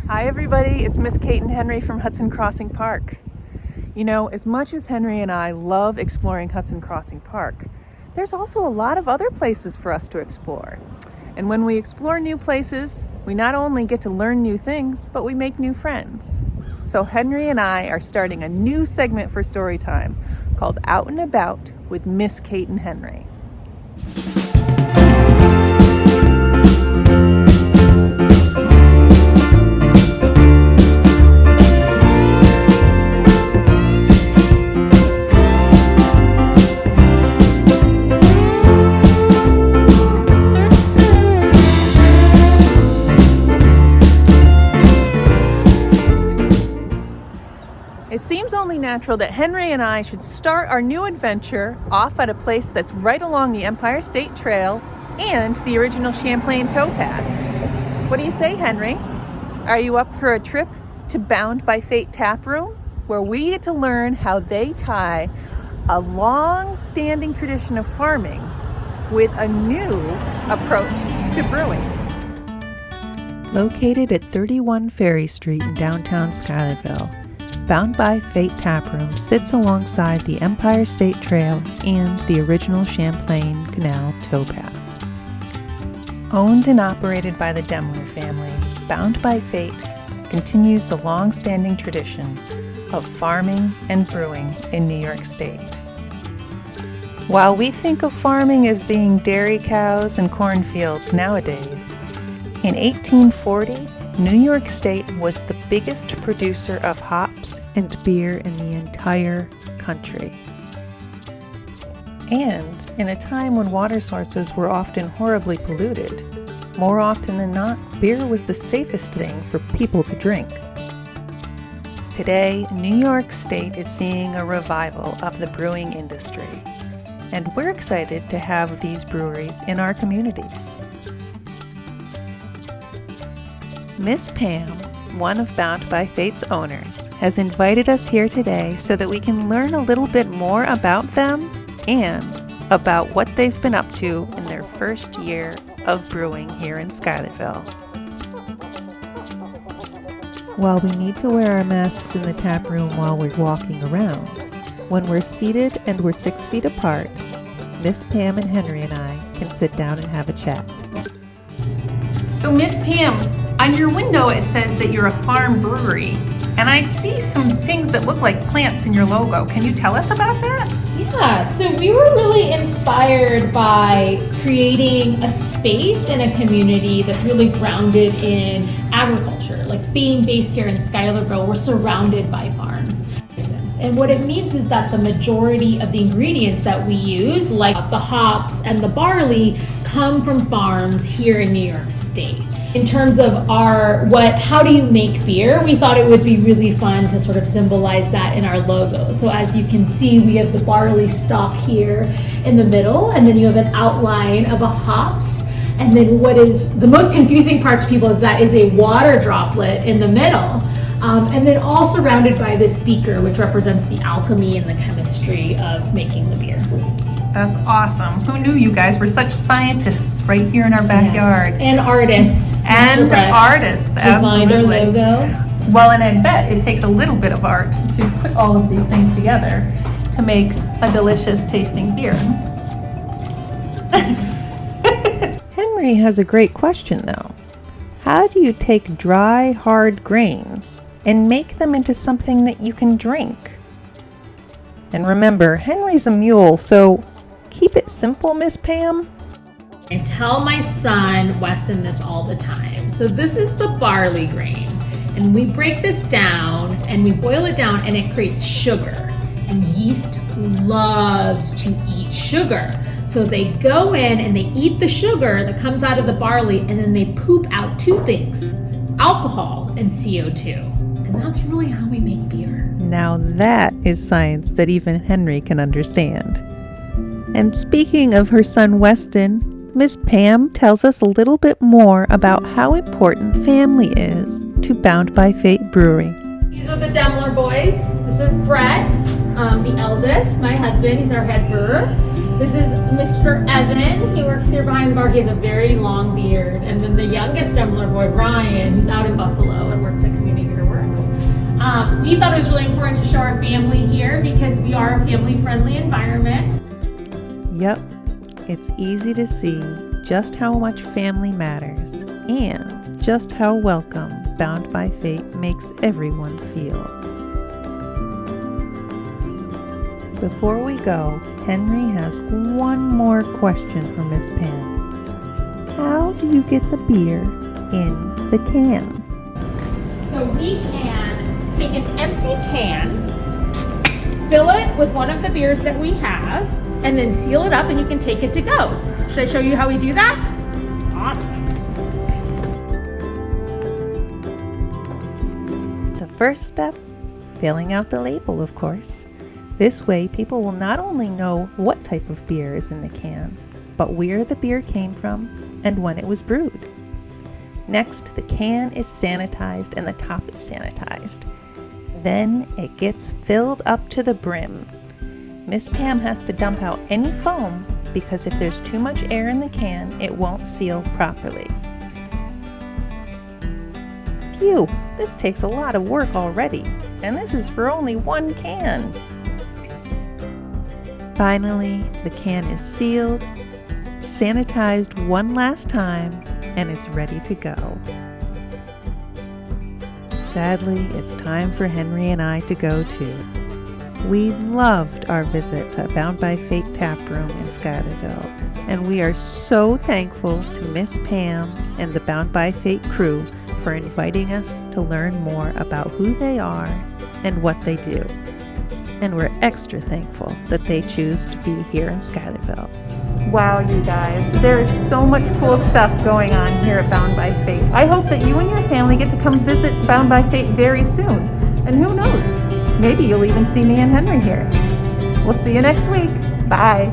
Hi everybody, it's Miss Kate and Henry from Hudson Crossing Park. You know, as much as Henry and I love exploring Hudson Crossing Park, there's also a lot of other places for us to explore. And when we explore new places, we not only get to learn new things, but we make new friends. So Henry and I are starting a new segment for Storytime called Out and About with Miss Kate and Henry. It seems only natural that Henry and I should start our new adventure off at a place that's right along the Empire State Trail and the original Champlain towpath. What do you say, Henry? Are you up for a trip to Bound by Fate Taproom, where we get to learn how they tie a long-standing tradition of farming with a new approach to brewing? Located at 31 Ferry Street in downtown Schuylerville, Bound by Fate Taproom sits alongside the Empire State Trail and the original Champlain Canal towpath. Owned and operated by the Demler family, Bound by Fate continues the long-standing tradition of farming and brewing in New York State. While we think of farming as being dairy cows and cornfields nowadays, in 1840, New York State was the biggest producer of hops and beer in the entire country. And in a time when water sources were often horribly polluted, more often than not, beer was the safest thing for people to drink. Today, New York State is seeing a revival of the brewing industry, and we're excited to have these breweries in our communities. Miss Pam, one of Bound by Fate's owners, has invited us here today so that we can learn a little bit more about them and about what they've been up to in their first year of brewing here in Schuylerville. While we need to wear our masks in the tap room while we're walking around, when we're seated and we're 6 feet apart, Miss Pam and Henry and I can sit down and have a chat. So Miss Pam, on your window it says that you're a farm brewery, and I see some things that look like plants in your logo. Can you tell us about that? Yeah, so we were really inspired by creating a space and a community that's really grounded in agriculture. Like being based here in Schuylerville, we're surrounded by farms. And what it means is that the majority of the ingredients that we use, like the hops and the barley, come from farms here in New York State. In terms of how do you make beer, we thought it would be really fun to sort of symbolize that in our logo. So as you can see, we have the barley stalk here in the middle, and then you have an outline of a hops. And then what is the most confusing part to people is that is a water droplet in the middle. And then all surrounded by this beaker, which represents the alchemy and the chemistry of making the beer. That's awesome. Who knew you guys were such scientists right here in our backyard? Yes. And artists. And artists, designed absolutely. Our logo. Well, and I bet it takes a little bit of art to put all of these things together to make a delicious tasting beer. Henry has a great question though. How do you take dry, hard grains and make them into something that you can drink? And remember, Henry's a mule, so keep it simple, Miss Pam. I tell my son, Weston, this all the time. So this is the barley grain, and we break this down and we boil it down and it creates sugar. And yeast loves to eat sugar. So they go in and they eat the sugar that comes out of the barley, and then they poop out two things, alcohol and CO2. And that's really how we make beer. Now that is science that even Henry can understand. And speaking of her son Weston, Miss Pam tells us a little bit more about how important family is to Bound by Fate Brewing. These are the Demler boys. This is Brett. the eldest, my husband. He's our head brewer. This is Mr. Evan. He works here behind the bar. He has a very long beard. And then the youngest tumbler boy, Brian, who's out in Buffalo and works at Community Works. We thought it was really important to show our family here because we are a family-friendly environment. Yep, it's easy to see just how much family matters and just how welcome Bound by Fate makes everyone feel. Before we go, Henry has one more question for Miss Pam. How do you get the beer in the cans? So we can take an empty can, fill it with one of the beers that we have, and then seal it up and you can take it to go. Should I show you how we do that? Awesome. The first step, filling out the label, of course. This way, people will not only know what type of beer is in the can, but where the beer came from and when it was brewed. Next, the can is sanitized and the top is sanitized. Then it gets filled up to the brim. Miss Pam has to dump out any foam because if there's too much air in the can, it won't seal properly. Phew, this takes a lot of work already, and this is for only one can. Finally, the can is sealed, sanitized one last time, and it's ready to go. Sadly, it's time for Henry and I to go too. We loved our visit to Bound by Fate Taproom in Schuylerville, and we are so thankful to Miss Pam and the Bound by Fate crew for inviting us to learn more about who they are and what they do. And we're extra thankful that they choose to be here in Schuylerville. Wow, you guys, there is so much cool stuff going on here at Bound by Fate. I hope that you and your family get to come visit Bound by Fate very soon. And who knows, maybe you'll even see me and Henry here. We'll see you next week. Bye.